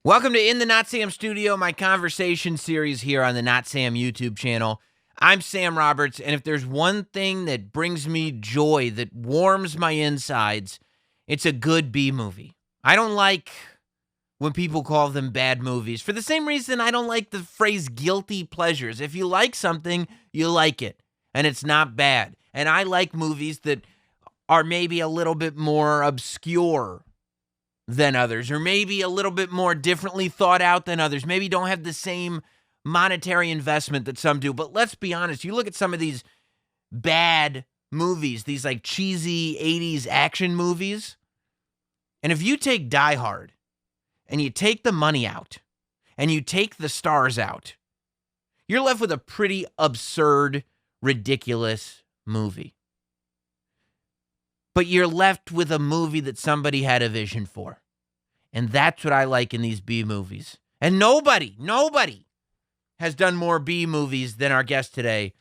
Welcome to In the Notsam Studio, my conversation series here on the Notsam YouTube channel. I'm Sam Roberts, and if there's one thing that brings me joy, that warms my insides, it's a good B movie. I don't like when people call them bad movies for the same reason I don't like the phrase guilty pleasures. If you like something, you like it, and it's not bad. And I like movies that are maybe a little bit more obscure than others, or maybe a little bit more differently thought out than others, maybe don't have the same monetary investment that some do. But let's be honest, you look at some of these bad movies, these like cheesy 80s action movies, and if you take Die Hard and you take the money out and you take the stars out, you're left with a pretty absurd, ridiculous movie. But you're left with a movie that somebody had a vision for. And that's what I like in these B movies. And nobody has done more B movies than our guest today,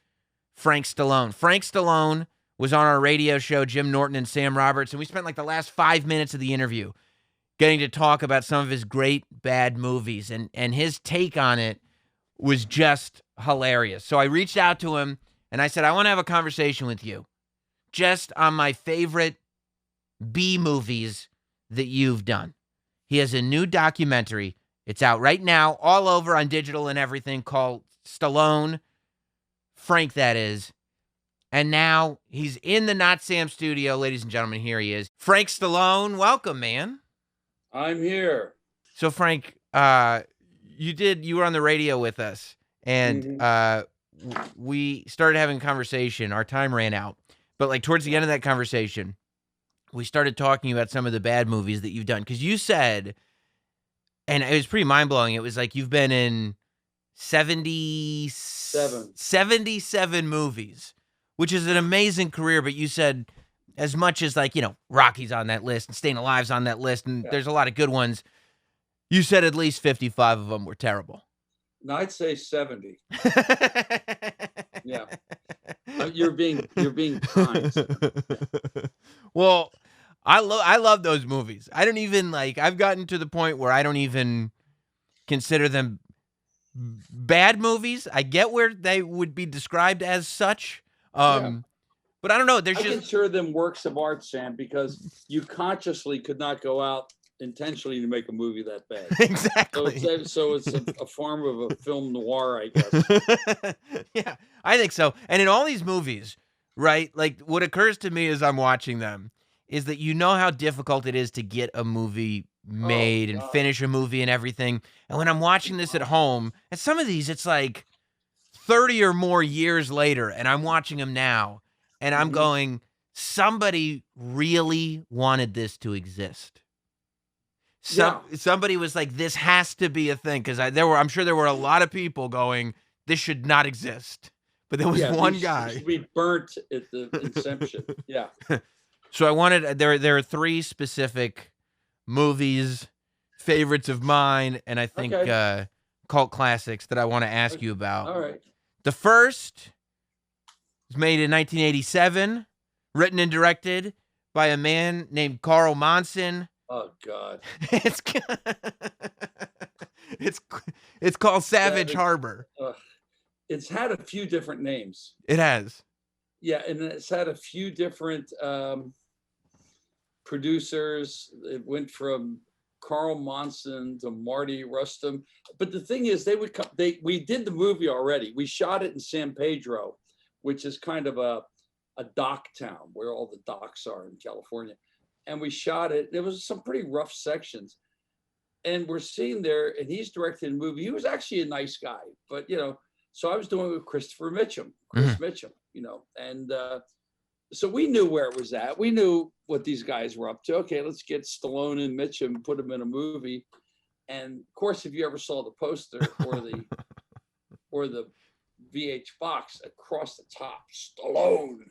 Frank Stallone. Frank Stallone was on our radio show, Jim Norton and Sam Roberts, and we spent like the last 5 minutes of the interview getting to talk about some of his great bad movies. And his take on it was just hilarious. So I reached out to him and I said, I want to have a conversation with you just on my favorite B movies that you've done. He has a new documentary. It's out right now, all over on digital and everything, called Stallone, Frank, that is. And now he's in the Not Sam studio. Ladies and gentlemen, here he is. Frank Stallone, welcome, man. I'm here. So, Frank, you were on the radio with us, and we started having a conversation. Our time ran out. But like towards the end of that conversation, we started talking about some of the bad movies that you've done. Because you said, and it was pretty mind-blowing, it was like you've been in 77 movies, which is an amazing career. But you said as much as like, Rocky's on that list and Staying Alive's on that list, and there's a lot of good ones, you said at least 55 of them were terrible. No, I'd say 70. Yeah. You're being kind. Well, I love those movies. I don't even I've gotten to the point where I don't even consider them bad movies. I get where they would be described as such. But I don't know. I consider them works of art, Sam, because you consciously could not go out intentionally to make a movie that bad. Exactly. So it's a form of a film noir, I guess. Yeah, I think so. And in all these movies, right, like what occurs to me as I'm watching them is that you know how difficult it is to get a movie made and finish a movie and everything. And when I'm watching this at home, and some of these, it's like 30 or more years later, and I'm watching them now, and I'm going, somebody really wanted this to exist. Somebody was like, this has to be a thing, because I'm sure there were a lot of people going, this should not exist. But there was one guy. We burnt at the inception. Yeah. So I wanted, there are 3 specific movies, favorites of mine, and I think cult classics that I want to ask you about. All right. The first was made in 1987, written and directed by a man named Carl Monson. Oh God! It's called Savage Harbor. It's had a few different names. It has. Yeah, and it's had a few different producers. It went from Carl Monson to Marty Rustam. But the thing is, we did the movie already. We shot it in San Pedro, which is kind of a dock town where all the docks are in California. And we shot it. There was some pretty rough sections. And we're sitting there, and he's directing a movie. He was actually a nice guy, but so I was doing it with Chris Mitchum, and so we knew where it was at. We knew what these guys were up to. Okay, let's get Stallone and Mitchum, put them in a movie. And of course, if you ever saw the poster or the VH box across the top, Stallone,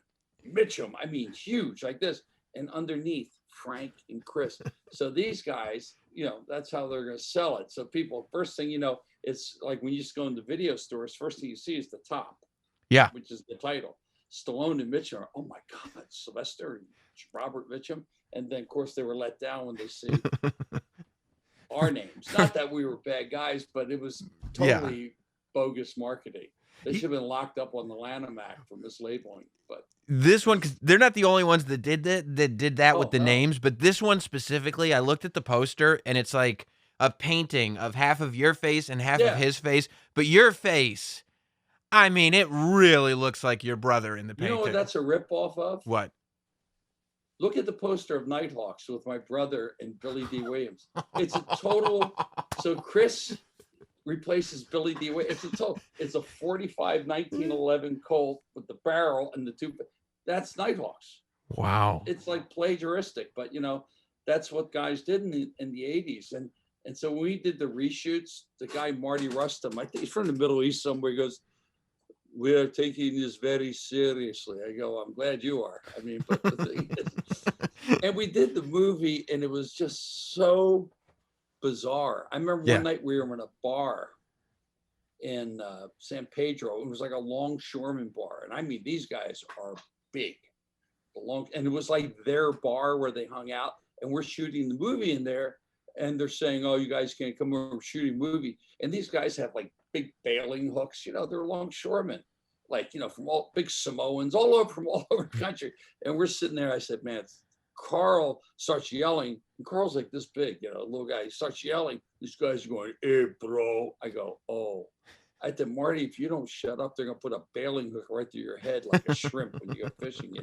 Mitchum, I mean, huge like this, and underneath Frank and Chris. So these guys, that's how they're going to sell it. So people, first thing it's like when you just go into video stores, first thing you see is the top. Yeah. Which is the title. Stallone and Mitchum are, oh my God, Sylvester and Robert Mitchum. And then, of course, they were let down when they see our names. Not that we were bad guys, but it was totally bogus marketing. They should have been locked up on the Lanham Act for mislabeling. But this one, because they're not the only ones that did that with the no. names, but this one specifically, I looked at the poster and it's like a painting of half of your face and half of his face, but your face, I mean, it really looks like your brother in the painting. You know what that's a ripoff of? What? Look at the poster of Nighthawks with my brother and Billy D. Williams. It's a total. So Chris replaces Billy D. Williams. It's a 45 1911 Colt with the barrel and the two. That's Nighthawks. Wow. It's like plagiaristic, but that's what guys did in the 80s. And so when we did the reshoots, the guy Marty Rustum, I think he's from the Middle East somewhere, he goes, "We are taking this very seriously." I go, "I'm glad you are." I mean, but the thing is, and we did the movie, and it was just so bizarre. I remember one night we were in a bar in San Pedro. It was like a longshoreman bar, and I mean, these guys are big, and it was like their bar where they hung out, and we're shooting the movie in there, and they're saying, "Oh, you guys can't come over, we're shooting a movie," and these guys have like big bailing hooks, they're longshoremen, like, from all big Samoans from all over the country. And we're sitting there. I said, "Man," Carl starts yelling, and Carl's like this big, little guy. He starts yelling. These guys are going, "Hey, bro." I go, "Oh." I said, "Marty, if you don't shut up, they're going to put a bailing hook right through your head like a shrimp when you go fishing,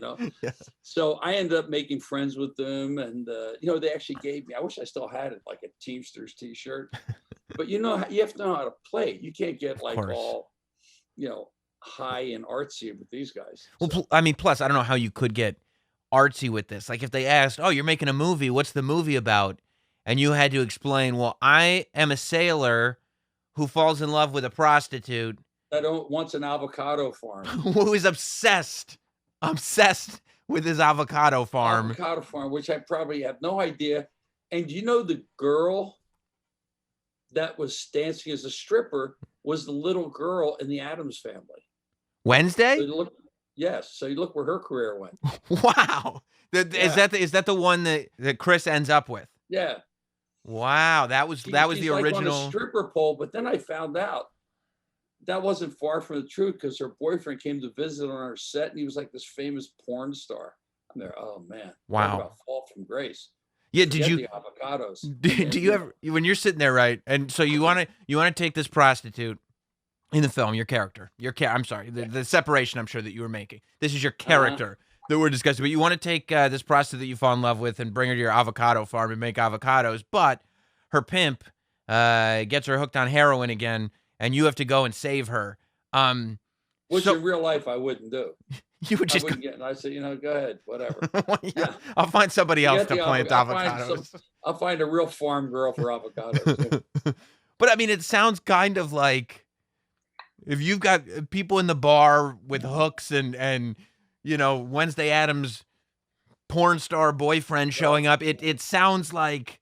Yeah. So I ended up making friends with them. And, they actually gave me, I wish I still had it, like a Teamsters t-shirt. But, you have to know how to play. You can't get like all, high and artsy with these guys. Well, I mean, plus, I don't know how you could get artsy with this. Like if they asked, "Oh, you're making a movie. What's the movie about?" And you had to explain, "Well, I am a sailor who falls in love with a prostitute that wants an avocado farm." Who is obsessed with his avocado farm. Avocado farm, which I probably have no idea. And the girl that was dancing as a stripper was the little girl in the Addams Family. Wednesday? Yes. So you look where her career went. Wow. Is that the one that Chris ends up with? Yeah. Wow. That was the original. On a stripper pole, but then I found out that wasn't far from the truth because her boyfriend came to visit on our set, and he was like this famous porn star. I'm there. Oh man. Wow. Talk about fall from grace. Yeah. Did you the avocados? Do you ever, when you're sitting there, right? And so you want to take this prostitute in the film, your character, I'm sorry, the separation I'm sure that you were making. This is your character that we're discussing, but you want to take this prostitute that you fall in love with and bring her to your avocado farm and make avocados, but her pimp gets her hooked on heroin again, and you have to go and save her. Which in real life I wouldn't do. You would just I said, go ahead, whatever. Yeah. I'll find somebody else to plant avocados. I'll find a real farm girl for avocados. But I mean, it sounds kind of like if you've got people in the bar with hooks and Wednesday Addams porn star boyfriend showing up, it sounds like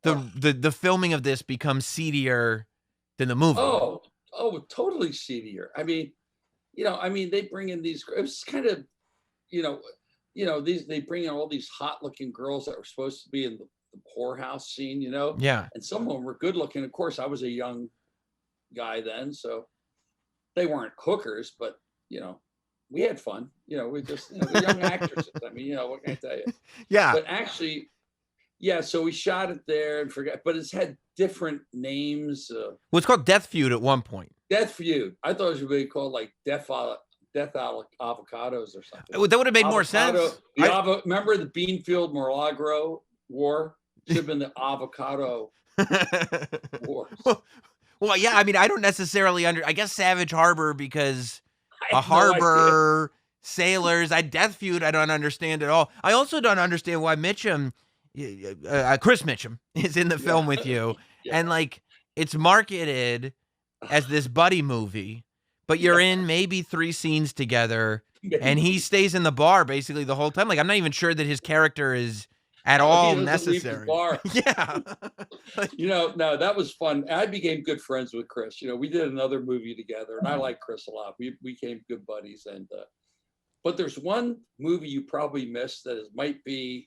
the filming of this becomes seedier than the movie. Oh, totally seedier. I mean, they bring in these. It was kind of, they bring in all these hot-looking girls that were supposed to be in the whorehouse scene. Yeah. And some of them were good-looking. Of course, I was a young guy then, so they weren't hookers, but we had fun. We just we're young actresses. I mean, what can I tell you? Yeah. But actually, yeah. So we shot it there and forgot, but it's had different names. Well, it's called Death Feud at one point. Death Feud. I thought it was going to be called like Death Avocados or something. That would have made more sense. Remember the Beanfield Milagro War? Should have been the Avocado Wars. Well, yeah. I mean, I don't necessarily I guess Savage Harbor because a harbor, sailors. Death Feud. I don't understand at all. I also don't understand why Mitchum, Chris Mitchum, is in the film with you, and like it's marketed as this buddy movie, but you're in maybe 3 scenes together, and he stays in the bar basically the whole time. Like I'm not even sure that his character is at all necessary. Yeah. No, that was fun. I became good friends with Chris. We did another movie together, and I like Chris a lot. We became good buddies. And but there's one movie you probably missed that might be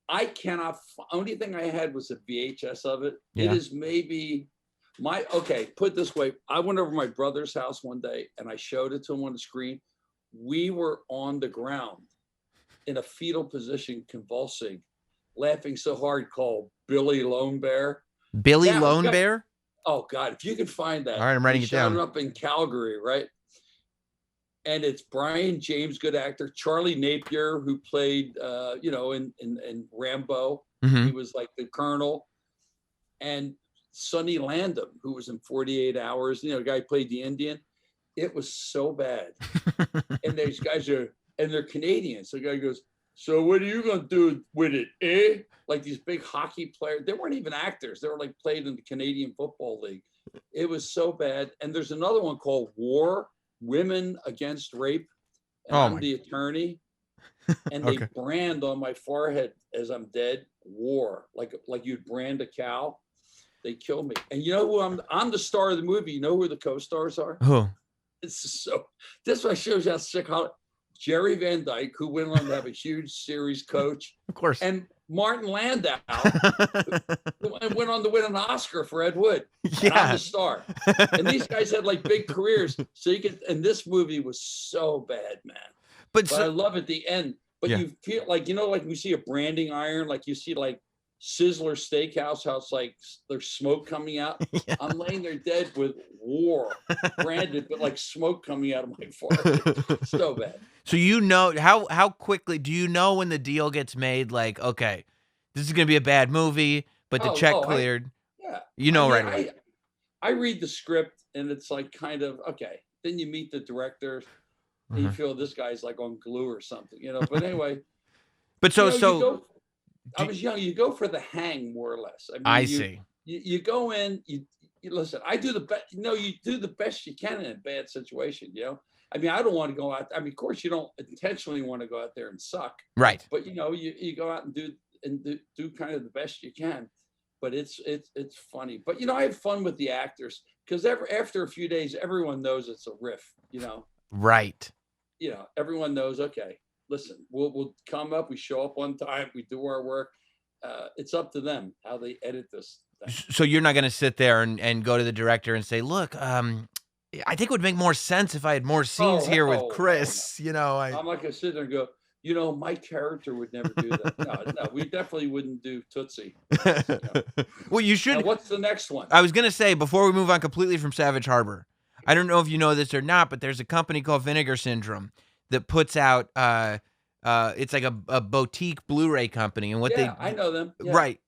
I cannot. Only thing I had was a VHS of it. Yeah. It is maybe okay. Put it this way: I went over to my brother's house one day and I showed it to him on the screen. We were on the ground in a fetal position, convulsing, laughing so hard. Called Billy Lone Bear. Billy Now, Lone Bear. Oh God, if you could find that. All right, I'm writing it down. Shot it up in Calgary, right? And it's Brian James, good actor. Charlie Napier, who played, in Rambo. Mm-hmm. He was like the colonel. And Sonny Landham, who was in 48 Hours, the guy who played the Indian. It was so bad. And these guys they're Canadian. So the guy goes, so what are you going to do with it, eh? Like these big hockey players. They weren't even actors. They were like played in the Canadian Football League. It was so bad. And there's another one called War, Women Against Rape. And I'm the attorney. And they brand on my forehead as I'm dead, war, like you'd brand a cow. They kill me. And you know who I'm the star of the movie. You know who the co-stars are? Who? This one shows you how sick. Jerry Van Dyke, who went on to have a huge series coach. Of course. And Martin Landau, who went on to win an Oscar for Ed Wood. Yeah. And I'm the star. And these guys had like big careers. So and this movie was so bad, man. But I love at the end. But you feel like, like we see a branding iron, like you see like Sizzler Steakhouse, how it's like there's smoke coming out. Yeah. I'm laying there dead with war branded, but like smoke coming out of my forehead. So bad. So how quickly do you know when the deal gets made? Like, okay, this is gonna be a bad movie, but the check cleared. Right away. I read the script and it's like kind of okay. Then you meet the director and you feel this guy's like on glue or something, But anyway. But I was young. You go for the hang, more or less. I see. You go in. You listen. I do the best. You do the best you can in a bad situation. I don't want to go out. Of course, you don't intentionally want to go out there and suck. Right. But you go out and do kind of the best you can. But it's funny. But I have fun with the actors because after a few days, everyone knows it's a riff. Right. Everyone knows. Okay. Listen, we'll come up, we show up on time, we do our work. It's up to them how they edit this thing. So you're not going to sit there and go to the director and say, look, I think it would make more sense if I had more scenes here with Chris. No. I'm not going to sit there and go, my character would never do that. No, we definitely wouldn't do Tootsie. Well, you should. Now, what's the next one? I was going to say, before we move on completely from Savage Harbor, I don't know if you know this or not, but there's a company called Vinegar Syndrome that puts out it's like a boutique Blu-ray company, and I know them. Yeah. Right.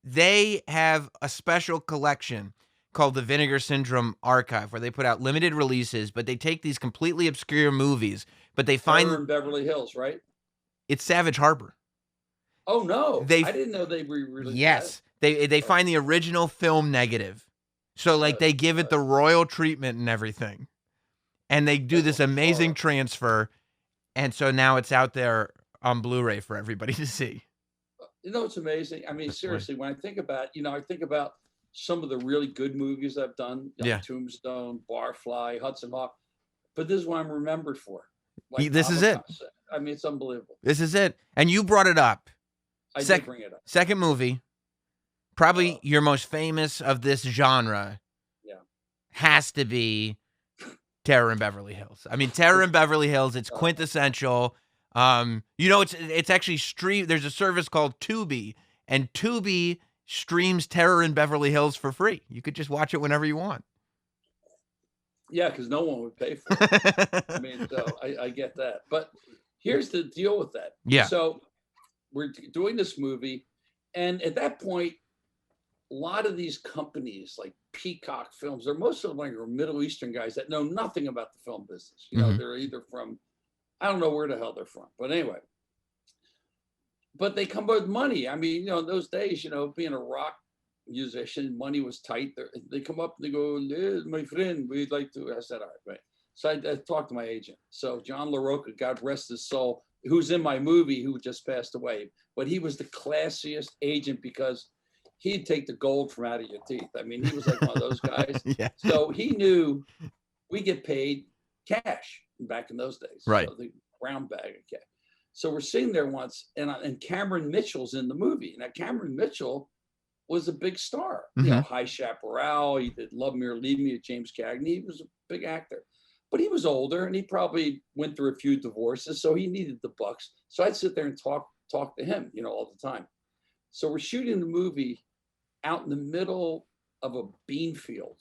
They have a special collection called the Vinegar Syndrome Archive, where they put out limited releases, but they take these completely obscure movies, but they find in Beverly Hills, right? It's Savage Harbor. Oh no. I didn't know they re-released. Yes. That. They find the original film negative. So like they give it the royal treatment and everything. And they do this amazing transfer, and so now it's out there on Blu-ray for everybody to see. It's amazing. Seriously, when I think about, I think about some of the really good movies I've done, Tombstone, Barfly, Hudson Hawk, but this is what I'm remembered for. This is it. It's unbelievable. This is it. And you brought it up. I did bring it up. Second movie, probably your most famous of this genre, has to be Terror in Beverly Hills. Terror in Beverly Hills, it's quintessential. It's actually streamed. There's a service called Tubi, and Tubi streams Terror in Beverly Hills for free. You could just watch it whenever you want. Yeah, because no one would pay for it. So I get that. But here's the deal with that. Yeah. So we're doing this movie, and at that point, a lot of these companies like Peacock Films, they're most of them like Middle Eastern guys that know nothing about the film business. They're either from, I don't know where the hell they're from, but anyway. But they come with money. In those days, being a rock musician, money was tight. They come up and they go, my friend, we'd like to. I said, all right. So I talked to my agent. So John LaRocca, God rest his soul, who's in my movie, who just passed away. But he was the classiest agent because he'd take the gold from out of your teeth. He was like one of those guys. Yeah. So he knew we get paid cash back in those days. Right. So the brown bag of cash. So we're sitting there once, and Cameron Mitchell's in the movie. Now Cameron Mitchell was a big star, High Chaparral. He did Love Me or Leave Me with James Cagney. He was a big actor, but he was older and he probably went through a few divorces, so he needed the bucks. So I'd sit there and talk to him, all the time. So we're shooting the movie out in the middle of a bean field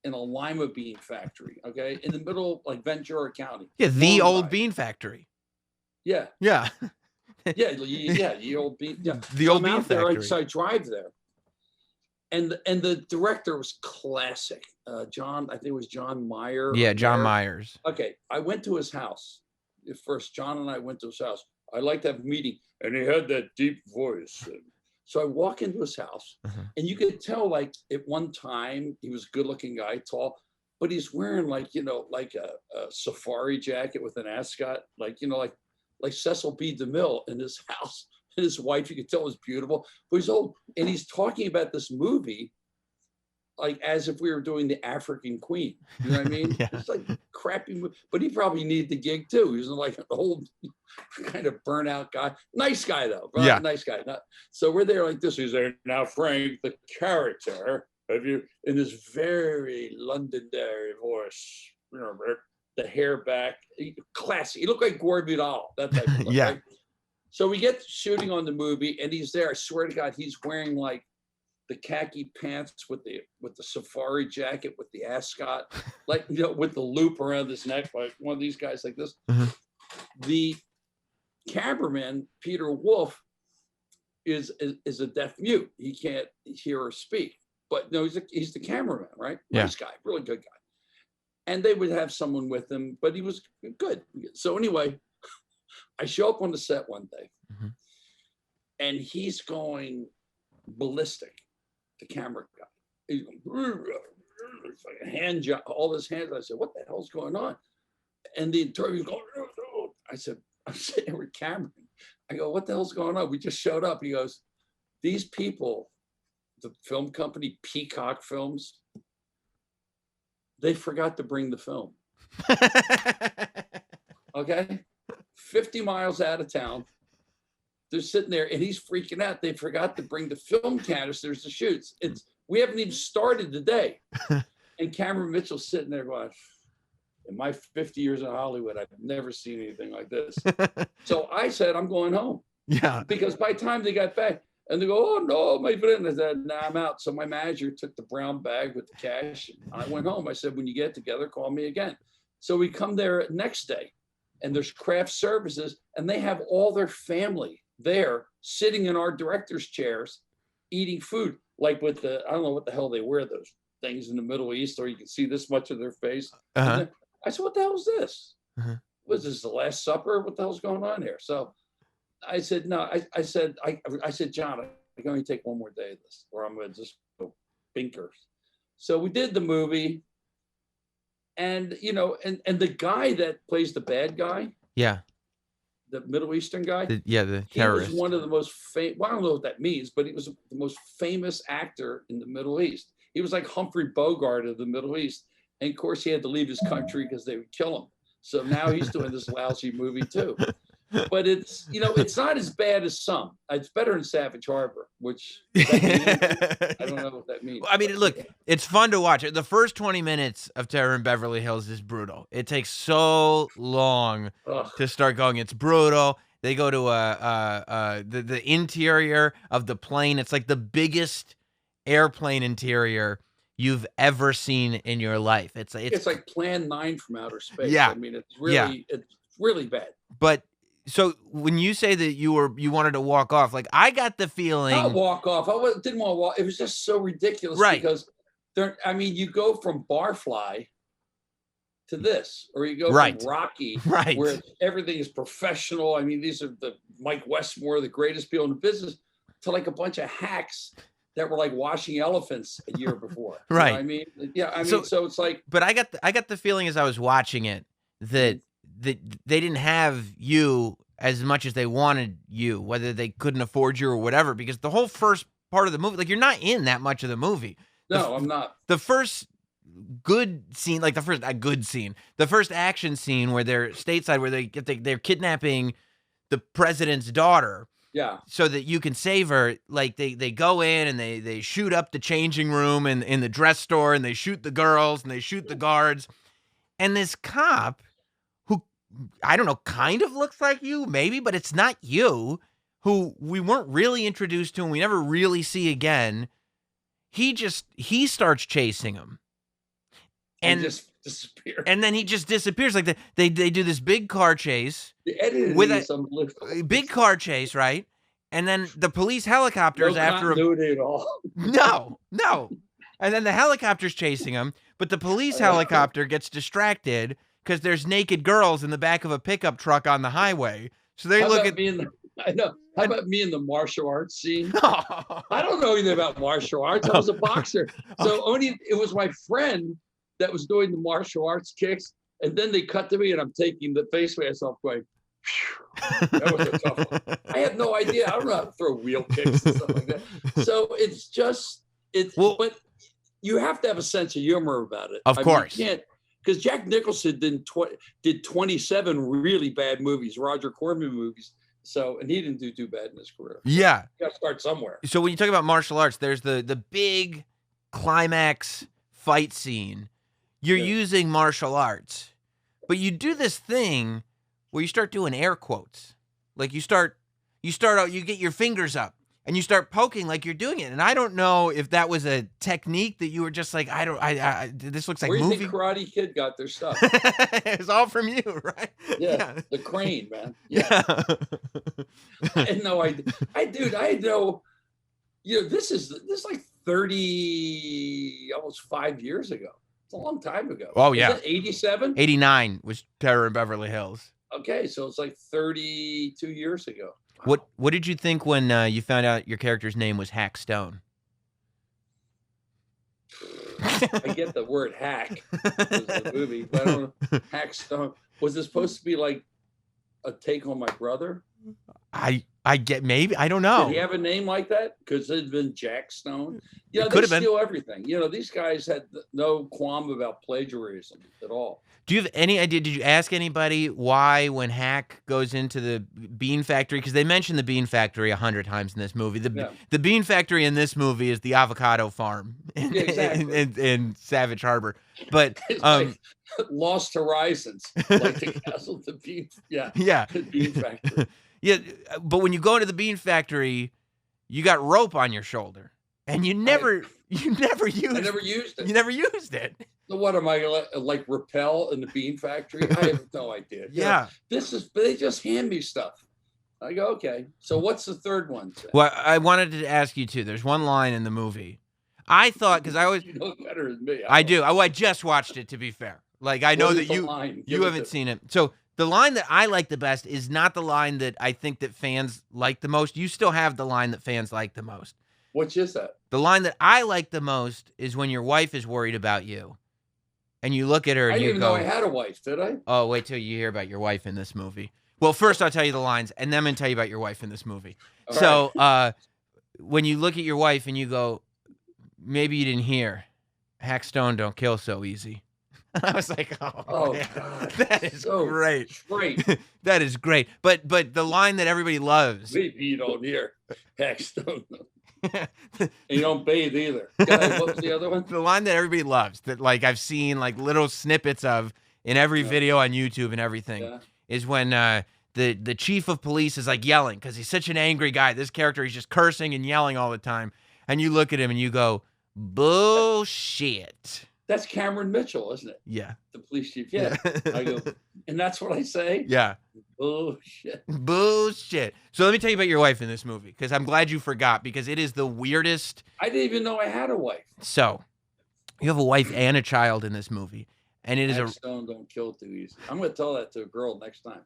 in a lima bean factory, okay, in the middle, like Ventura County. Yeah, the old bean factory. Yeah. Yeah. Yeah, the old bean. Yeah, the old bean factory. So I drive there. And the director was classic. John, I think it was John Meyer. Yeah, John Myers. Okay, I went to his house. First, John and I went to his house. I like to have a meeting, and he had that deep voice. So I walk into his house, and you could tell, like, at one time, he was a good-looking guy, tall, but he's wearing, like a safari jacket with an ascot, like Cecil B. DeMille in his house. And his wife, you could tell, was beautiful, but he's old. And he's talking about this movie like as if we were doing the African Queen. You know what I mean? Yeah. It's like crappy movie. But he probably needed the gig too. He was like an old kind of burnout guy. Nice guy though. Yeah. Nice guy. So we're there like this. He's there, now Frank, the character of you, in this very Londonderry voice, the hair back, classy. He looked like Gore Vidal, that type of look, yeah. Right? So we get shooting on the movie, and he's there. I swear to God, he's wearing like the khaki pants with the safari jacket with the ascot, like with the loop around his neck, like one of these guys like this. Mm-hmm. The cameraman, Peter Wolf, is a deaf mute. He can't hear or speak, but no, he's the cameraman, right? Yeah. Nice guy, really good guy. And they would have someone with him, but he was good. So anyway, I show up on the set one day, mm-hmm. and he's going ballistic, the camera guy. He's going, it's like a hand job, all his hands. I said, what the hell's going on? And the interviewer's going, I said, I'm sitting there with Cameron. I go, what the hell's going on? We just showed up. He goes, these people, the film company, Peacock Films, they forgot to bring the film. Okay? 50 miles out of town. They're sitting there and he's freaking out. They forgot to bring the film canisters to shoot. We haven't even started the day. And Cameron Mitchell's sitting there going, in my 50 years in Hollywood, I've never seen anything like this. So I said, I'm going home. Yeah. Because by the time they got back, and they go, oh no, my friend. I said, nah, I'm out. So my manager took the brown bag with the cash. I went home. I said, when you get together, call me again. So we come there next day, and there's craft services, and they have all their family there sitting in our director's chairs, eating food, like with I don't know what the hell they wear, those things in the Middle East, or you can see this much of their face. Uh-huh. I said, what the hell is this? Uh-huh. Was this the Last Supper? What the hell's going on here? So I said, no, I said, John, I'm going to take one more day of this, or I'm going to just go binkers. So we did the movie, and, and the guy that plays the bad guy. Yeah. The Middle Eastern guy. The terrorist. He was one of the most famous, well, I don't know what that means, but he was the most famous actor in the Middle East. He was like Humphrey Bogart of the Middle East. And of course he had to leave his country because they would kill him. So now he's doing this lousy movie too. But it's, it's not as bad as some. It's better than Savage Harbor, which I don't know what that means. I mean, look, it's fun to watch. The first 20 minutes of Terror in Beverly Hills is brutal. It takes so long to start going. It's brutal. They go to the interior of the plane. It's like the biggest airplane interior you've ever seen in your life. It's like Plan 9 from outer space. Yeah. I mean, it's really bad. But so when you say that you wanted to walk off, like I got the feeling. Not walk off. I didn't want to walk. It was just so ridiculous. Right. Because you go from Barfly to this, or you go from Rocky, right, where everything is professional. I mean, these are the Mike Westmore, the greatest people in the business, to like a bunch of hacks that were like washing elephants a year before. Right. You know what I mean? Yeah. I mean, so it's like. But I got the feeling as I was watching it that they didn't have you as much as they wanted you, whether they couldn't afford you or whatever, because the whole first part of the movie, like you're not in that much of the movie. No, I'm not. The first good scene, like the first action scene where they're stateside, where they're kidnapping the president's daughter. Yeah. So that you can save her. Like they go in and they shoot up the changing room and in the dress store, and they shoot the girls and they shoot the guards. And this cop, who I don't know, kind of looks like you, maybe, but it's not you, who we weren't really introduced to and we never really see again. He starts chasing him. And just disappeared. And then he just disappears. Like they do this big car chase. The editing with is unbelievable. Big car chase, right? And then the police helicopter is after him. No continuity at all. No. And then the helicopter's chasing him, but the police helicopter gets distracted because there's naked girls in the back of a pickup truck on the highway. So they look at me. I know. How about me in the martial arts scene? I don't know anything about martial arts. I was a boxer. So it was my friend that was doing the martial arts kicks. And then they cut to me and I'm taking the face mask off going, phew. That was a tough one. I had no idea. I don't know how to throw wheel kicks and stuff like that. So but you have to have a sense of humor about it. Of course. You can't, because Jack Nicholson did 27 really bad movies, Roger Corman movies. So, and he didn't do too bad in his career. Yeah. You got to start somewhere. So when you talk about martial arts, there's the big climax fight scene. You're using martial arts, but you do this thing where you start doing air quotes. Like you start out, you get your fingers up and you start poking like you're doing it. And I don't know if that was a technique that you were just like, this looks like Where do movie. you think Karate Kid got their stuff? It's all from you, right? Yeah. The crane, man. Yeah. I had no idea. I had no, this is like 30, almost 5 years ago. It's a long time ago. Oh, yeah. Was it 87? 89 was Terror in Beverly Hills. Okay, so it's like 32 years ago. Wow. What did you think when you found out your character's name was Hack Stone? I get the word hack was the movie, but I don't know. Hack Stone. Was it supposed to be like a take on my brother? I get, maybe, I don't know. Did he have a name like that? Because it'd been Jack Stone. It They steal everything. These guys had no qualm about plagiarism at all. Do you have any idea? Did you ask anybody why when Hack goes into the bean factory? Because they mentioned the bean factory 100 times in this movie. The bean factory in this movie is the avocado farm in Savage Harbor. But it's like Lost Horizons, like the castle, the bean, the bean factory. Yeah, but when you go into the bean factory, you got rope on your shoulder, and you never used it. I never used it. You never used it. So what am I like Rappel in the bean factory? I have no idea. Yeah, they just hand me stuff. I go, okay. So what's the third one? Well, I wanted to ask you too. There's one line in the movie. I thought, because I always you know better than me. I do. I just watched it, to be fair. Like I know that you haven't seen it. So the line that I like the best is not the line that I think that fans like the most. You still have the line that fans like the most. Which is that? The line that I like the most is when your wife is worried about you. And you look at her and you go, I didn't even know I had a wife, did I? Oh, wait till you hear about your wife in this movie. Well, first I'll tell you the lines, and then I'm going to tell you about your wife in this movie. All right. When you look at your wife and you go, maybe you didn't hear, Hack Stone don't kill so easy. I was like, oh man, God, that is so great. That is great. But the line that everybody loves. Maybe you don't hear, Hack Stone. And you don't bathe either. God, what was the other one? The line that everybody loves, that like I've seen like little snippets of in every video on YouTube and everything, is when the chief of police is like yelling because he's such an angry guy. This character, he's just cursing and yelling all the time. And you look at him and you go, bullshit. That's Cameron Mitchell, isn't it? Yeah. The police chief. Yeah. I go, and that's what I say? Yeah. Bullshit. Bullshit. So let me tell you about your wife in this movie, because I'm glad you forgot, because it is the weirdest. I didn't even know I had a wife. So you have a wife and a child in this movie. And it is Frank Stallone don't kill too easy. I'm going to tell that to a girl next time.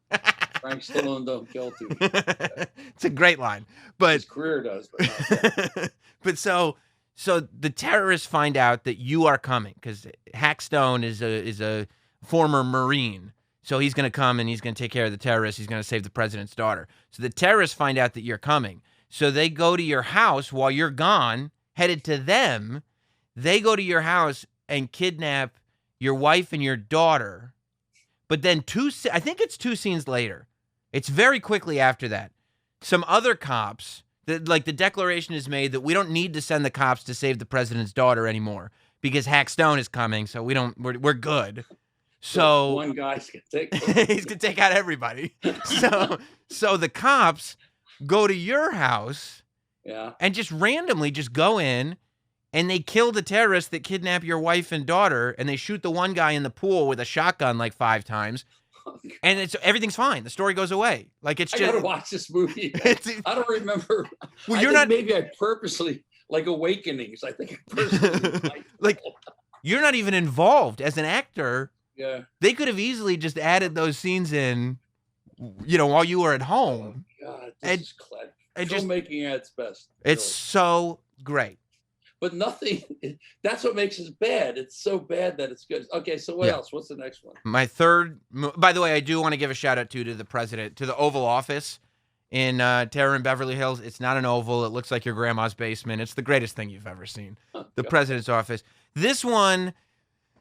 Frank Stallone don't kill too easy. It's a great line. But his career does. But, but so the terrorists find out that you are coming, because Hack Stone is a former Marine. So he's going to come and he's going to take care of the terrorists. He's going to save the president's daughter. So the terrorists find out that you're coming. So they go to your house while you're gone, headed to them. They go to your house and kidnap your wife and your daughter. But then I think it's 2 scenes later, It's very quickly after that. Some other cops, the declaration is made that we don't need to send the cops to save the president's daughter anymore because Hack Stone is coming, so we're good. So one guy's gonna take he's gonna take out everybody. So the cops go to your house, and just randomly just go in, and they kill the terrorists that kidnap your wife and daughter, and they shoot the one guy in the pool with a shotgun like 5 times. And everything's fine. The story goes away. Like it's just. I gotta watch this movie. I don't remember. Well, you're not. Maybe I purposely Awakenings. I think I purposely like you're not even involved as an actor. Yeah. They could have easily just added those scenes in, while you were at home. Oh, God, this is clever. Filmmaking at its best. It's so great. But nothing, that's what makes it bad. It's so bad that it's good. Okay, so what else? What's the next one? My third, by the way, I do want to give a shout out to the president, to the Oval Office in Terror in Beverly Hills. It's not an oval. It looks like your grandma's basement. It's the greatest thing you've ever seen. The president's office. This one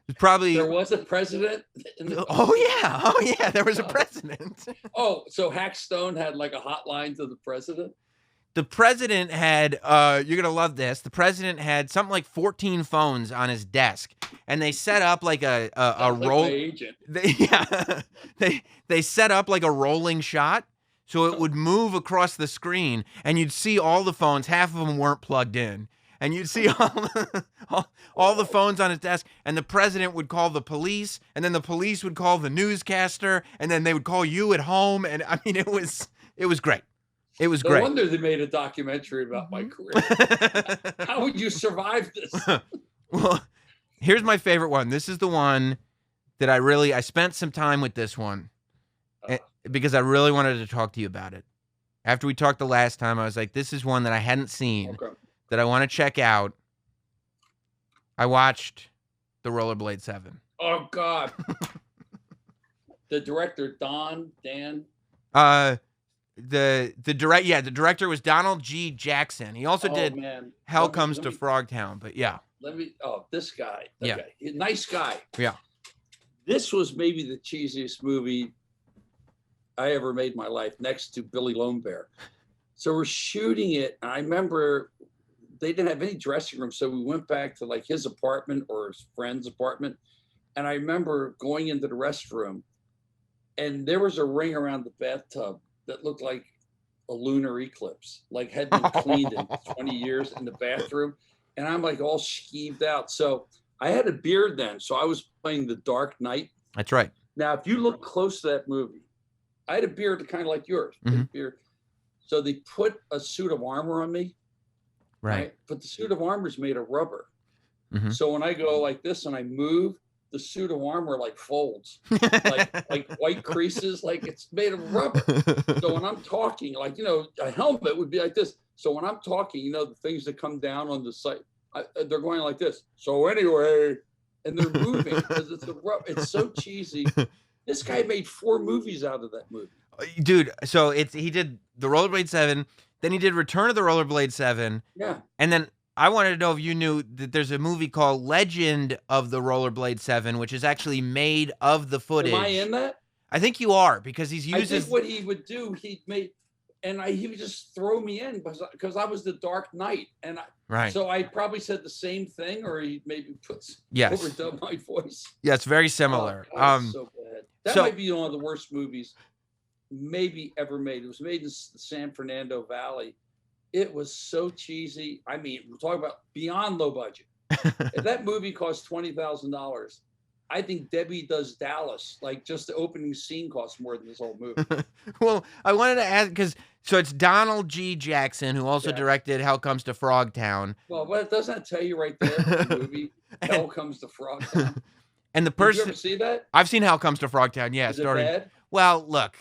is probably. There was a president? Oh, yeah. There was a president. Oh, so Hack Stone had like a hotline to the president? The president had, you're going to love this. The president had something like 14 phones on his desk, and they set up like a roll. Like my agent. They set up like a rolling shot, so it would move across the screen, and you'd see all the phones. Half of them weren't plugged in, and you'd see all the phones on his desk, and the president would call the police, and then the police would call the newscaster, and then they would call you at home, and I mean, it was great. It was great. No wonder they made a documentary about my career. How would you survive this? Well, here's my favorite one. This is the one that I spent some time with this one because I really wanted to talk to you about it. After we talked the last time, I was like, this is one that I hadn't seen that I want to check out. I watched the Rollerblade 7. Oh, God. The director, Dan? The director was Donald G. Jackson. He also did Hell Comes to Frogtown, but yeah. This guy. Yeah. Nice guy. Yeah. This was maybe the cheesiest movie I ever made in my life, next to Billy Lone Bear. So we're shooting it, and I remember they didn't have any dressing room, so we went back to like his apartment or his friend's apartment, and I remember going into the restroom, and there was a ring around the bathtub that looked like a lunar eclipse, like had been cleaned in 20 years in the bathroom. And I'm like all skeeved out. So I had a beard then. So I was playing The Dark Knight. That's right. Now, if you look close to that movie, I had a beard kind of like yours. Beard. So they put a suit of armor on me. Right. But the suit of armor is made of rubber. So when I go like this and I move, the suit of armor like folds, like white creases, like it's made of rubber. So when I'm talking, like, a helmet would be like this. So when I'm talking, the things that come down on the site, they're going like this. So anyway, and they're moving because it's so cheesy. This guy made 4 movies out of that movie. Dude, so he did the Rollerblade 7, then he did Return of the Rollerblade 7. Yeah. And then I wanted to know if you knew that there's a movie called Legend of the Rollerblade 7, which is actually made of the footage. Am I in that? I think you are, because he's using. I think what he would do, he would just throw me in because I was the Dark Knight, and so I probably said the same thing, or he maybe overdub my voice. Yeah, it's very similar. Oh, God, so bad. That might be one of the worst movies maybe ever made. It was made in the San Fernando Valley. It was so cheesy. I mean, we're talking about beyond low budget. If that movie cost $20,000, I think Debbie Does Dallas, like just the opening scene, costs more than this whole movie. Well, I wanted to ask so it's Donald G. Jackson, who also directed Hell Comes to Frogtown. Well, doesn't that tell you right there? The movie Hell Comes to Frogtown. And the person. Did you ever see that? I've seen Hell Comes to Frogtown. Yeah, Is it bad? Well, look,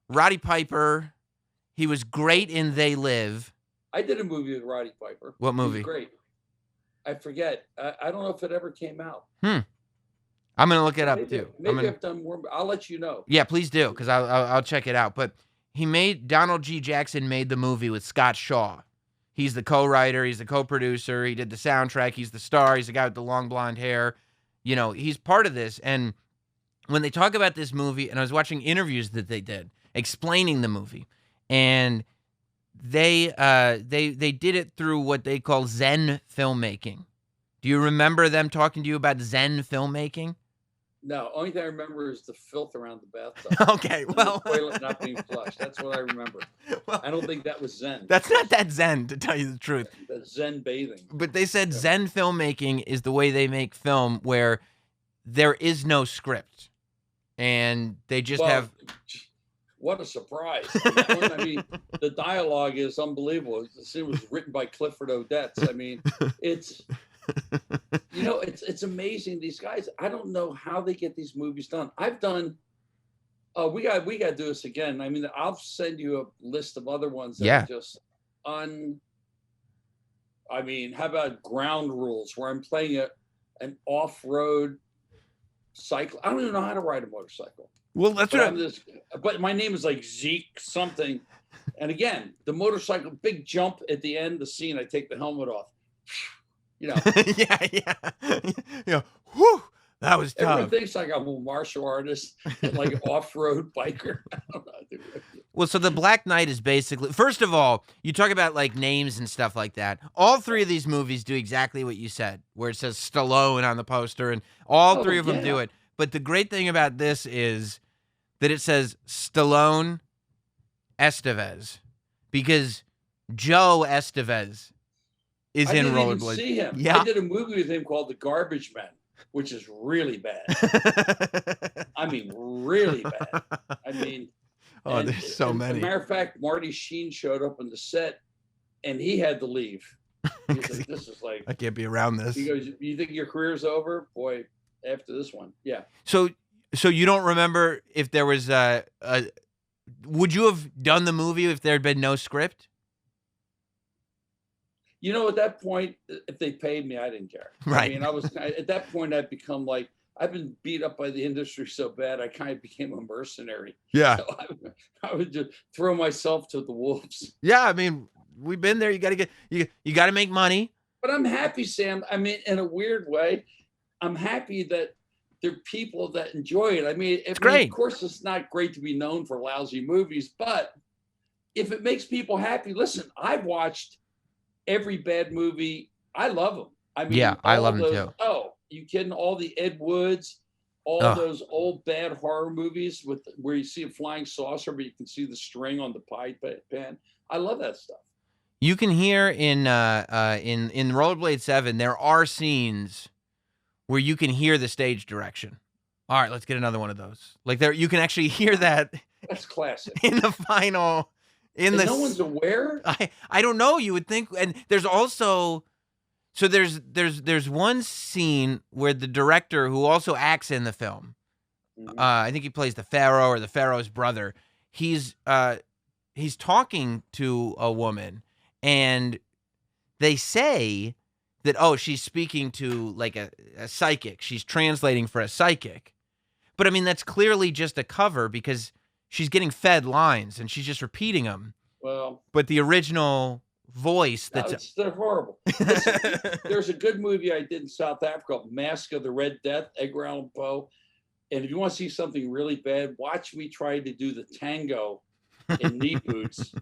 Roddy Piper. He was great in They Live. I did a movie with Roddy Piper. What movie? He was great. I forget. I don't know if it ever came out. I'm gonna look it up too. Maybe I've done more. I'll let you know. Yeah, please do, because I'll check it out. But Donald G. Jackson made the movie with Scott Shaw. He's the co-writer. He's the co-producer. He did the soundtrack. He's the star. He's the guy with the long blonde hair. He's part of this. And when they talk about this movie, and I was watching interviews that they did, explaining the movie, and they did it through what they call Zen filmmaking. Do you remember them talking to you about Zen filmmaking? No, only thing I remember is the filth around the bathtub. Okay, well, the toilet not being flushed. That's what I remember. well, I don't think that was Zen. that's not that Zen, to tell you the truth. That's Zen bathing. But they said Yeah. Zen filmmaking is the way they make film, where there is no script, and they just have. What a surprise! I mean, the dialogue is unbelievable. It was written by Clifford Odets. I mean, it's it's amazing. These guys, I don't know how they get these movies done. I've done. Oh, we got to do this again. I mean, I'll send you a list of other ones that are just I mean, how about Ground Rules, where I'm playing an off-road cycle. I don't even know how to ride a motorcycle. Well, that's what but my name is like Zeke something. And again, the motorcycle, big jump at the end, the scene, I take the helmet off. yeah. Whew, that was tough. Everyone thinks like I'm a martial artist, like an off-road biker. I don't know. Well, so the Black Knight is basically, first of all, you talk about like names and stuff like that. All three of these movies do exactly what you said, where it says Stallone on the poster, and all three of them do it. But the great thing about this is that it says Stallone Estevez, because Joe Estevez is in Rollerblade. I didn't even see him. Yeah. I did a movie with him called The Garbage Men, which is really bad. I mean, really bad. I mean, there's so many. As a matter of fact, Marty Sheen showed up on the set, and he had to leave. He said, "This is like, I can't be around this." He goes, "You think your career's over, boy? After this one, yeah." So you don't remember if there was would you have done the movie if there had been no script? At that point, if they paid me, I didn't care. Right. I mean, at that point, I'd become like, I've been beat up by the industry so bad, I kind of became a mercenary. Yeah. So I would just throw myself to the wolves. Yeah, I mean, we've been there. You got to you got to make money. But I'm happy, Sam. I mean, in a weird way, I'm happy that there are people that enjoy it. I mean, it's great. Of course, it's not great to be known for lousy movies, but if it makes people happy, listen, I've watched every bad movie. I love them. I mean, yeah, I love them too. Oh, you kidding? All the Ed Woods, those old bad horror movies where you see a flying saucer, but you can see the string on the pie pan. I love that stuff. You can hear in Rollerblade 7, there are scenes where you can hear the stage direction. All right, let's get another one of those. Like you can actually hear that. That's classic. In the final, no one's aware. I don't know. You would think, and there's also, so there's one scene where the director, who also acts in the film, I think he plays the Pharaoh or the Pharaoh's brother. He's talking to a woman, and they say that, she's speaking to like a psychic. She's translating for a psychic. But I mean, that's clearly just a cover because she's getting fed lines and she's just repeating them. Well, but the original voice, they're horrible. Listen, there's a good movie I did in South Africa called Mask of the Red Death, Edgar Allan Poe. And if you want to see something really bad, watch me try to do the tango in knee boots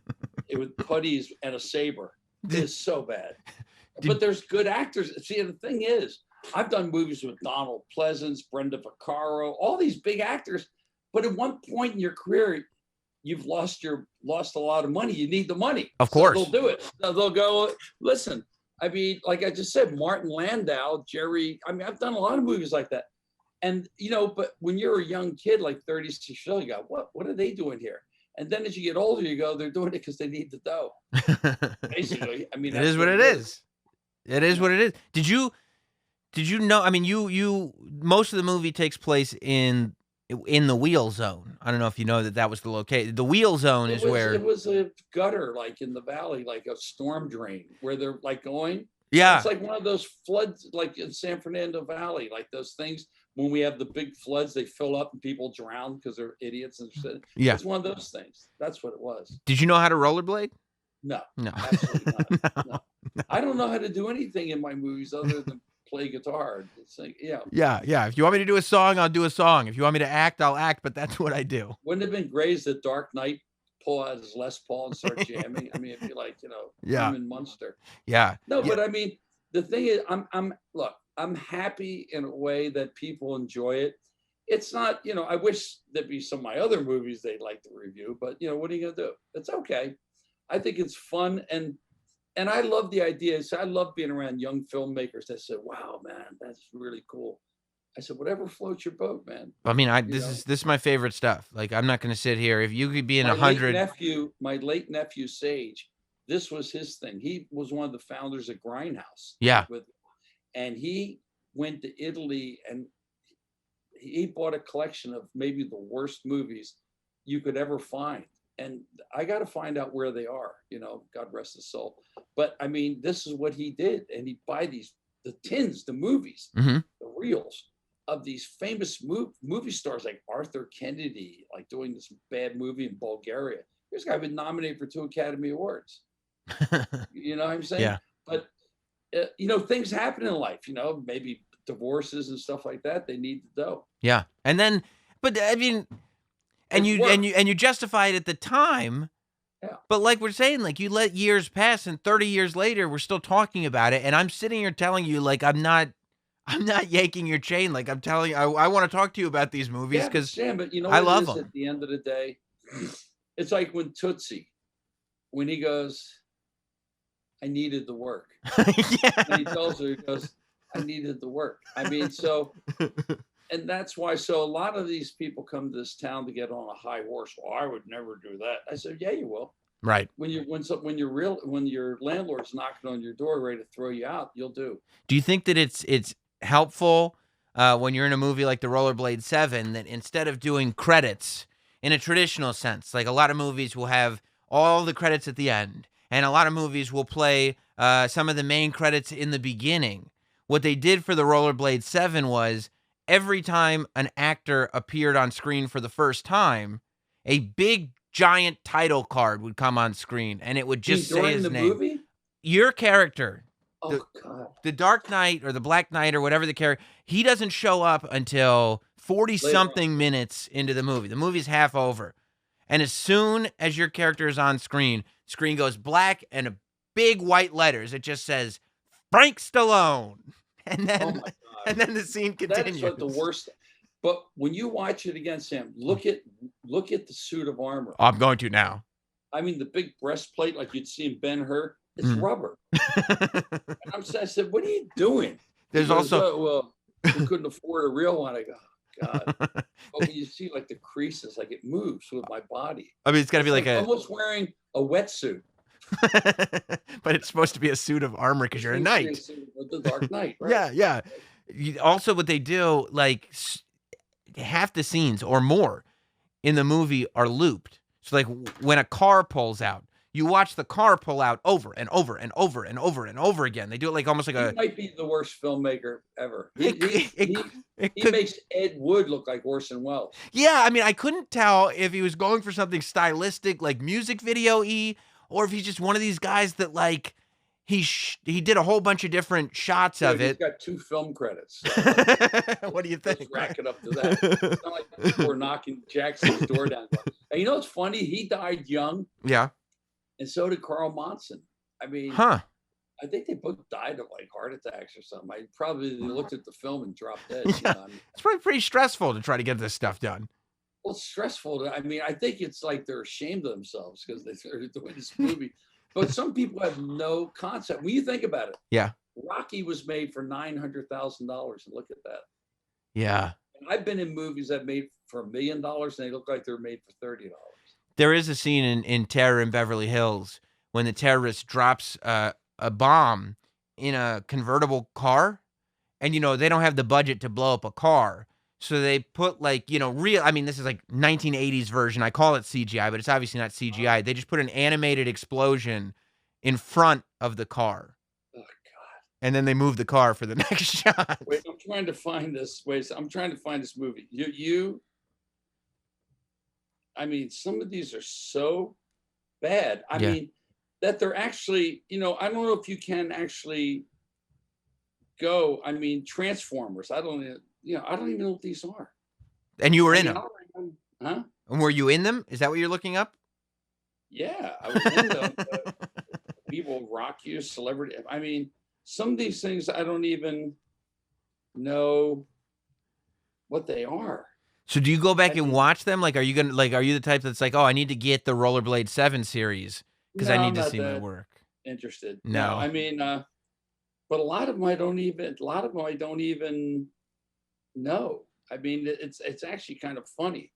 with putties and a saber. It is so bad. But there's good actors. See, the thing is, I've done movies with Donald Pleasance, Brenda Vaccaro, all these big actors. But at one point in your career, you've lost a lot of money. You need the money. Of course. So they'll do it. They'll go, listen, I mean, like I just said, Martin Landau, Jerry, I mean, I've done a lot of movies like that. And, but when you're a young kid, like 36 years old, you go, what are they doing here? And then as you get older, you go, they're doing it because they need the dough. Basically, I mean, it is what it is. It is what it is. Did you know? I mean, you most of the movie takes place in the wheel zone. I don't know if you know that was the location. The wheel zone is where it was a gutter, like in the valley, like a storm drain, where they're like going. Yeah, it's like one of those floods, like in San Fernando Valley, like those things. When we have the big floods, they fill up and people drown because they're idiots and shit. Yeah, it's one of those things. That's what it was. Did you know how to rollerblade? No, no, absolutely not. No. I don't know how to do anything in my movies other than play guitar. It's like, yeah. Yeah, yeah. If you want me to do a song, I'll do a song. If you want me to act, I'll act, but that's what I do. Wouldn't it have been great as the Dark Knight pull out his Les Paul and start jamming? I mean, it'd be like, Yeah, Herman Munster. yeah, No, yeah. but I mean, the thing is, look, I'm happy in a way that people enjoy it. It's not, I wish there'd be some of my other movies they'd like to review, but what are you gonna do? It's okay. I think it's fun, and I love the idea. So I love being around young filmmakers that say, "Wow, man, that's really cool." I said, "Whatever floats your boat, man." I mean, You this know, is my favorite stuff. Like, I'm not gonna sit here. If you could be in my late 100, nephew, my late nephew Sage, this was his thing. He was one of the founders of Grindhouse. yeah, And he went to Italy and he bought a collection of maybe the worst movies you could ever find. And I got to find out where they are, God rest his soul. But I mean, this is what he did. And he'd buy the tins, the movies, hmm the reels of these famous movie stars like Arthur Kennedy, like doing this bad movie in Bulgaria. This guy been nominated for 2 Academy Awards. You know what I'm saying? yeah, But, things happen in life, maybe divorces and stuff like that. They need the dough. yeah. And then, but I mean, and It's you work. and you justify it at the time. Yeah. But like we're saying, like you let years pass, and 30 years later, we're still talking about it. And I'm sitting here telling you, like I'm not yanking your chain. Like I'm telling you, I want to talk to you about these movies Yeah, because Sam, but you know I what it love is them. at the end of the day? It's like when Tootsie, when he goes, I needed the work. And he Yeah. tells her, he goes, I needed the work. I mean, and that's why, so a lot of these people come to this town to get on a high horse. Well, I would never do that. I said, yeah, you will. Right. When your landlord's knocking on your door ready to throw you out, you'll do. Do you think that it's helpful when you're in a movie like the Rollerblade 7 that instead of doing credits in a traditional sense, like a lot of movies will have all the credits at the end, and a lot of movies will play some of the main credits in the beginning. What they did for the Rollerblade 7 was every time an actor appeared on screen for the first time, a big giant title card would come on screen, and it would just say During his the name. movie? Your character, Oh, God. the Dark Knight or the Black Knight or whatever the character, he doesn't show up until 40 Later on. something minutes into the movie. The movie's half over. And as soon as your character is on screen, screen goes black and a big white letters. It just says Frank Stallone. And Oh, then my God. and then the scene continues. That's what the worst. But when you watch it again, Sam, look at the suit of armor. I'm going to now. I mean, the big breastplate, like you'd see in Ben-Hur, it's Mm. rubber. I said, what are you doing? There's He goes, also "Oh, well, we couldn't afford a real one." I go, oh, God. But when you see like the creases, like it moves with my body. I mean, it's got to be like a almost wearing a wetsuit. but it's supposed to be a suit of armor because you're a knight. With the Dark Knight, right? Yeah, yeah. Also, what they do, like half the scenes or more in the movie are looped. So, like when a car pulls out, you watch the car pull out over and over and over and over and over again. They do it like almost like He might be the worst filmmaker ever. He could, makes Ed Wood look like Orson Welles. yeah, I mean, I couldn't tell if he was going for something stylistic, like music video-y, or if he's just one of these guys that like he did a whole bunch of different shots of He's it. got 2 film credits. So what do you think? let's rack it up to that. It's not like people were knocking Jackson's door down. And you know what's funny? He died young, Yeah. and so did Carl Monson. I mean, Huh. I think they both died of like heart attacks or something. I probably looked at the film and dropped dead. Yeah. I mean, It's probably pretty stressful to try to get this stuff done. well, it's stressful. I mean, I think it's like they're ashamed of themselves because they're doing this movie. But some people have no concept. When you think about it, Yeah. Rocky was made for $900,000, and look at that. Yeah. And I've been in movies that made for $1 million, and they look like they're made for $30. There is a scene in Terror in Beverly Hills when the terrorist drops a bomb in a convertible car, and they don't have the budget to blow up a car. So they put like, real, I mean, this is like 1980s version. I call it CGI, but it's obviously not CGI. They just put an animated explosion in front of the car. Oh, God. And then they move the car for the next shot. Wait, I'm trying to find this. I'm trying to find this movie. I mean, some of these are so bad. I mean, that they're actually, I don't know if you can actually go. I mean, Transformers. I don't even know what these are. And you were in I them. Huh? And were you in them? Is that what you're looking up? Yeah, I was in them. People rock you, celebrity. I mean, some of these things I don't even know what they are. So do you go back and watch them? Like, are you the type that's like, oh, I need to get the Rollerblade 7 series because I No, need I'm to not see my that work? interested. No, No. I mean, but a lot of them I don't even know. I mean, it's actually kind of funny.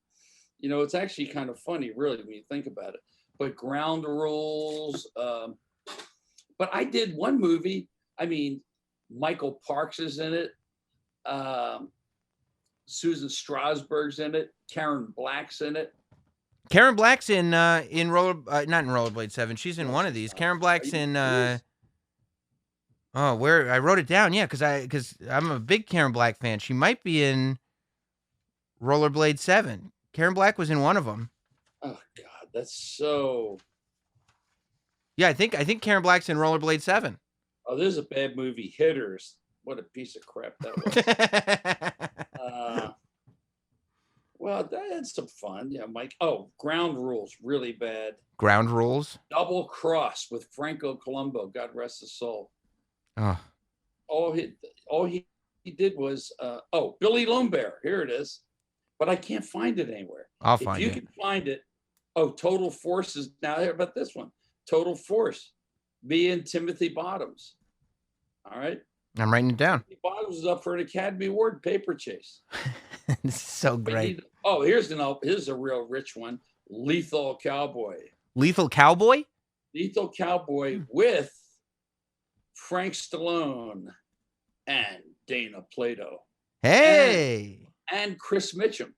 It's actually kind of funny, really, when you think about it. But Ground Rules. But I did one movie. I mean, Michael Parks is in it. Susan Strasberg's in it. Karen Black's in it. Karen Black's in not in Rollerblade 7. She's in No, one of she's these. not. Karen Black's Are you in serious? where I wrote it down. Yeah, because I'm a big Karen Black fan. She might be in Rollerblade 7. Karen Black was in one of them. Oh God, that's so. Yeah, I think Karen Black's in Rollerblade 7. Oh, this is a bad movie. Hitters. What a piece of crap that was. Well, that's some fun. Yeah, Mike. Oh, Ground Rules, really bad. Ground Rules. Double Cross with Franco Colombo. God rest his soul. Oh, All he did was Billy Lombard. Here it is, but I can't find it anywhere. I'll If find you it. can find it, Total Force is now here about this one. Total Force, me and Timothy Bottoms. All right. I'm writing it down. Timothy Bottoms is up for an Academy Award, Paper Chase. This is so great. Here's a real rich one. Lethal Cowboy. Lethal Cowboy? Lethal Cowboy with Frank Stallone and Dana Plato. Hey. And Chris Mitchum.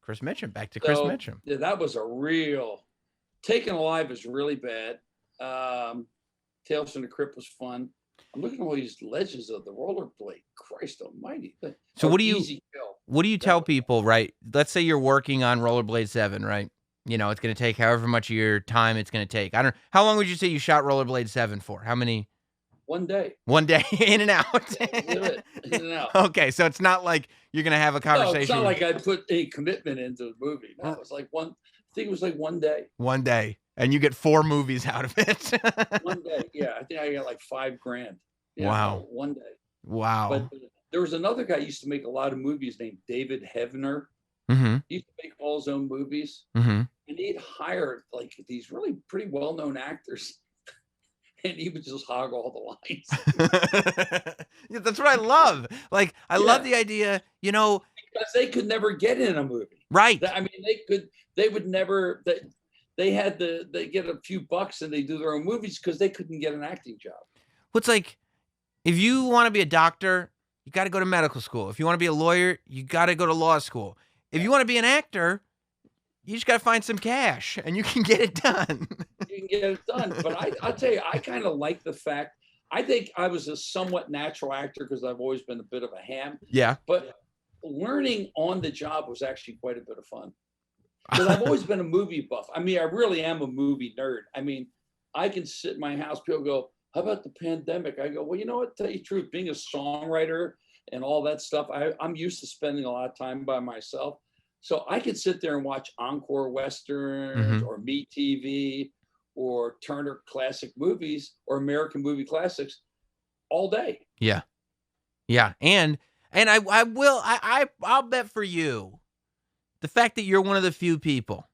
Chris Mitchum. Back to Chris Mitchum. Yeah, that was a real. Taken Alive is really bad. Tales from the Crypt was fun. I'm looking at all these legends of the rollerblade. Christ almighty. So what do you tell people, right? Let's say you're working on Rollerblade 7, right? It's going to take however much of your time it's going to take. How long would you say you shot Rollerblade 7 for? How many? 1 day. 1 day, in and out. In and out. Okay, so it's not like you're going to have a conversation. No, it's not like I put any commitment into the movie. No, it was like I think it was like 1 day. 1 day. And you get 4 movies out of it. 1 day. Yeah, I think I got like $5,000. Yeah, wow. 1 day. Wow. But there was another guy who used to make a lot of movies named David Hevner. Mm-hmm. He used to make all his own movies. Mm-hmm. And he'd hire like these really pretty well-known actors. And he would just hog all the lines. Yeah, that's what I love. Like, I love the idea, because they could never get in a movie. Right. I mean, they would never, they get a few bucks and they do their own movies because they couldn't get an acting job. Well, it's like, if you want to be a doctor, you got to go to medical school. If you want to be a lawyer, you got to go to law school. If you want to be an actor, you just got to find some cash and you can get it done. You can get it done. But I'll tell you, I kind of like the fact, I think I was a somewhat natural actor because I've always been a bit of a ham. Yeah. But learning on the job was actually quite a bit of fun. Because I've always been a movie buff. I mean, I really am a movie nerd. I mean, I can sit in my house, people go, how about the pandemic? I go, well, you know what, tell you the truth, being a songwriter and all that stuff, I'm used to spending a lot of time by myself. So I could sit there and watch Encore Westerns or Me TV or Turner Classic Movies or American Movie Classics all day. Yeah. Yeah. And I'll bet for you, the fact that you're one of the few people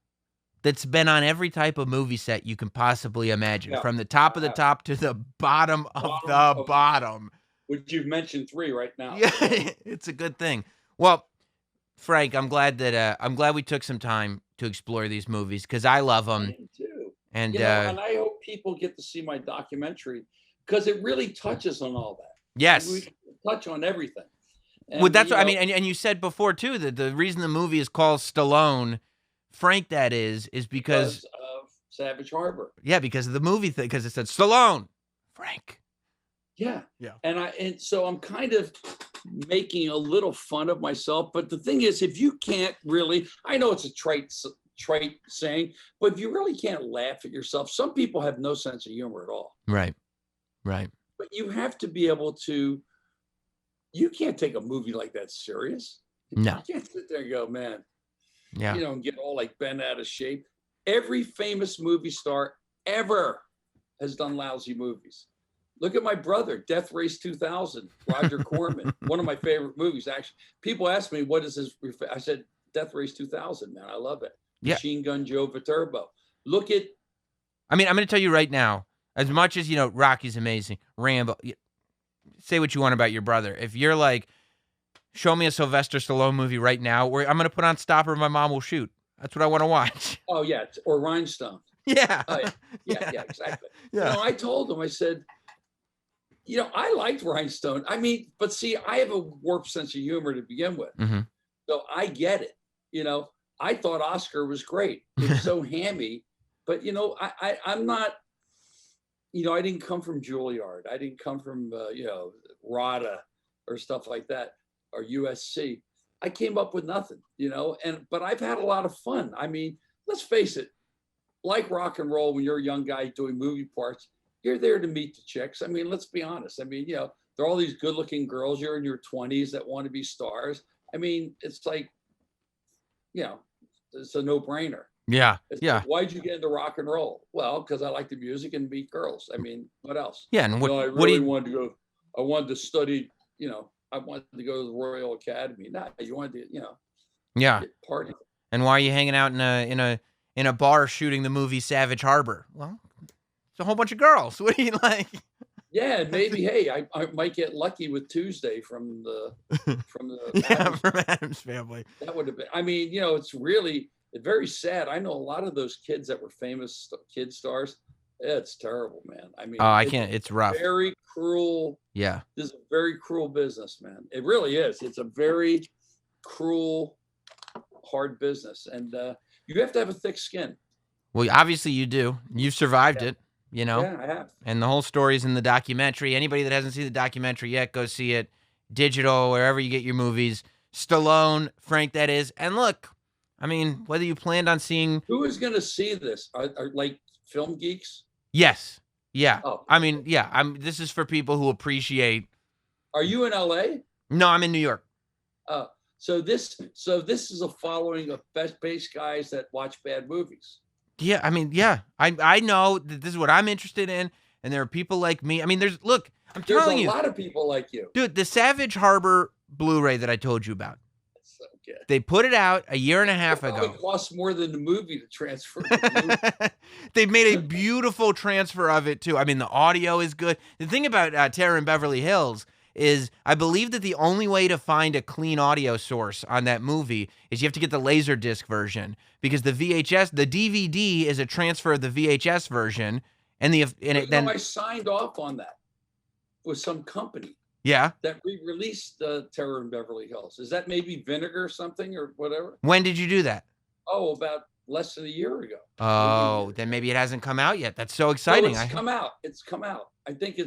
that's been on every type of movie set you can possibly imagine, from the top of the top to the bottom of the bottom. Which you've mentioned 3 right now. Yeah, it's a good thing. Well, Frank, I'm glad we took some time to explore these movies because I love them. Me too. And and I hope people get to see my documentary because it really touches on all that. Yes, we touch on everything. And well, that's what I mean. And you said before too that the reason the movie is called Stallone, Frank, that is because of Savage Harbor. Yeah, because of the movie thing, because it said Stallone, Frank. Yeah. Yeah. And so I'm kind of making a little fun of myself. But the thing is, if you can't really, I know it's a trite saying, but if you really can't laugh at yourself, some people have no sense of humor at all. Right. Right. But you have to be able to you can't take a movie like that serious. No. You can't sit there and go, man, Yeah. and get all like bent out of shape. Every famous movie star ever has done lousy movies. Look at my brother, Death Race 2000, Roger Corman, one of my favorite movies, actually. People ask me, what is his? I said, Death Race 2000, man. I love it. Yeah. Machine Gun Joe Viterbo. Look at. I mean, I'm going to tell you right now, as much as, Rocky's amazing, Rambo, say what you want about your brother. If you're like, show me a Sylvester Stallone movie right now, where I'm going to put on Stopper, my mom will shoot. That's what I want to watch. Oh, yeah. Or Rhinestone. Yeah. Oh, yeah, exactly. Yeah. I told him, I said, I liked Rhinestone. I mean, but see, I have a warped sense of humor to begin with. Mm-hmm. So I get it. I thought Oscar was great. It was so hammy. But, I'm not, I didn't come from Juilliard. I didn't come from, RADA or stuff like that, or USC. I came up with nothing, but I've had a lot of fun. I mean, let's face it, like rock and roll, when you're a young guy doing movie parts, you're there to meet the chicks. I mean, let's be honest. I mean, there are all these good looking girls. You're in your 20s that want to be stars. I mean, it's like, it's a no brainer. Yeah. Like, why'd you get into rock and roll? Well, because I like the music and meet girls. I mean, what else? Yeah. And I really wanted to go. I wanted to study. I wanted to go to the Royal Academy. No, you wanted to, yeah, party. And why are you hanging out in a bar shooting the movie Savage Harbor? Well, it's a whole bunch of girls. What do you like? Yeah, maybe. Hey, I might get lucky with Tuesday from the from Adam's Family. That would have been. I mean, it's really very sad. I know a lot of those kids that were famous kid stars. It's terrible, man. I mean, I can't. It's rough. Very cruel. Yeah. This is a very cruel business, man. It really is. It's a very cruel, hard business, and you have to have a thick skin. Well, obviously you do. You've survived it. Yeah, I have. And the whole story's in the documentary. Anybody that hasn't seen the documentary yet, go see it. Digital, wherever you get your movies. Stallone, Frank, that is. And look, I mean, whether you planned on seeing... Who is going to see this? Are like film geeks? Yes. Yeah. Oh. I mean, yeah. This is for people who appreciate... Are you in LA? No, I'm in New York. So this is a following of base guys that watch bad movies. Yeah, I mean, yeah. I know that this is what I'm interested in, and there are people like me. I mean, I'm telling you. There's a lot of people like you. Dude, the Savage Harbor Blu-ray that I told you about. That's so good. They put it out a year and a half ago. It costs more than the movie to transfer. They made a beautiful transfer of it, too. I mean, the audio is good. The thing about Terror in Beverly Hills is I believe that the only way to find a clean audio source on that movie is you have to get the Laserdisc version, because the DVD is a transfer of the VHS version, and I signed off on that with some company. Yeah. That re-released Terror in Beverly Hills. Is that maybe Vinegar or something or whatever? When did you do that? Oh, about less than a year ago. Oh, then maybe it hasn't come out yet. That's so exciting. No, it's come out. I think they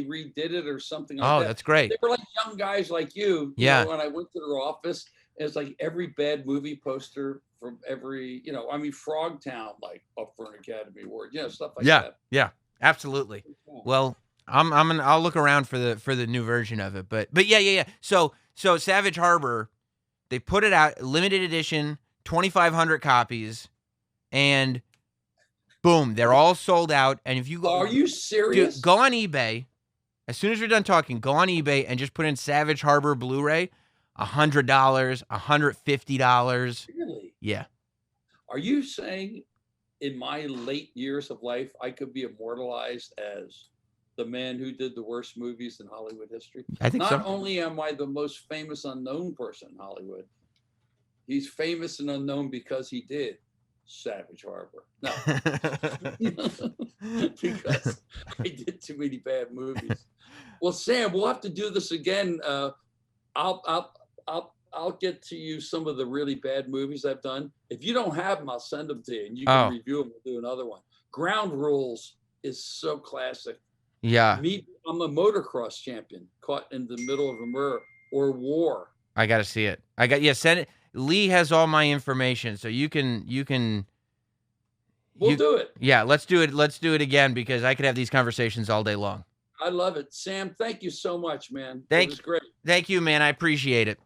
redid it or something like that. Oh, that's great. They were like young guys like you. Yeah. When I went to their office, it's like every bad movie poster from every, Frogtown, like up for an Academy Award, stuff like that. Yeah, absolutely. Yeah. Well, I'll look around for the new version of it, but yeah. So Savage Harbor, they put it out, limited edition, 2,500 copies, and boom, they're all sold out. And if you go, are you serious? Dude, go on eBay. As soon as we're done talking, go on eBay and just put in Savage Harbor Blu-ray, $100, $150. Really? Yeah. Are you saying in my late years of life, I could be immortalized as the man who did the worst movies in Hollywood history? I think so. Not only am I the most famous unknown person in Hollywood, he's famous and unknown because he did Savage Harbor. No, because I did too many bad movies. Well, Sam, we'll have to do this again. I'll get to you some of the really bad movies I've done. If you don't have them, I'll send them to you, and you can review them. We'll do another one. Ground Rules is so classic. Yeah. I'm a motocross champion caught in the middle of a murder or war. I got to see it. Send it. Lee has all my information, so you can. We'll do it. Yeah, let's do it. Let's do it again, because I could have these conversations all day long. I love it. Sam, thank you so much, man. It was great. Thank you, man. I appreciate it.